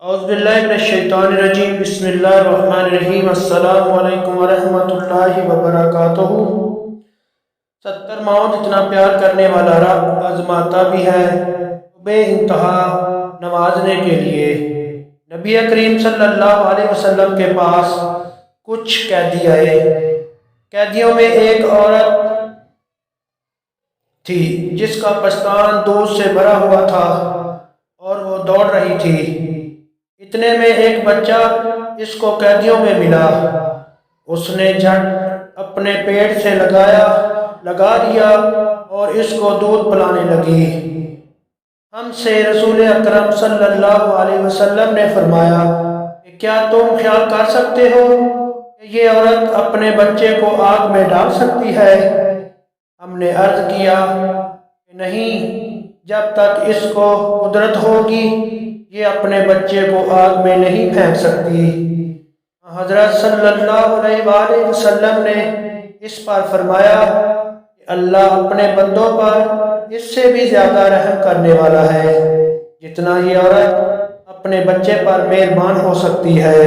اعوذ باللہ من الشیطان الرجیم بسم اللہ الرحمن الرحیم السلام علیکم ورحمۃ اللہ وبرکاتہ۔ 70 ماؤں جتنا پیار کرنے والا رب آزماتا بھی ہے بے انتہا نوازنے کے لیے۔ نبی کریم صلی اللہ علیہ وسلم کے پاس کچھ قیدی آئے۔ قیدیوں میں ایک عورت تھی جس کا پستان دودھ سے بھرا ہوا تھا اور وہ دوڑ رہی تھی۔ اتنے میں ایک بچہ اس کو قیدیوں میں ملا۔ اس نے جھٹ اپنے پیٹ سے لگا دیا اور اس کو دودھ پلانے لگی۔ ہم سے رسول اکرم صلی اللہ علیہ وسلم نے فرمایا کہ کیا تم خیال کر سکتے ہو کہ یہ عورت اپنے بچے کو آگ میں ڈال سکتی ہے؟ ہم نے عرض کیا کہ نہیں، جب تک اس کو قدرت ہوگی یہ اپنے بچے کو آگ میں نہیں پھینک سکتی۔ حضرت صلی اللہ علیہ وآلہ وسلم نے اس پر فرمایا کہ اللہ اپنے بندوں پر اس سے بھی زیادہ رحم کرنے والا ہے جتنا یہ عورت اپنے بچے پر مہربان ہو سکتی ہے۔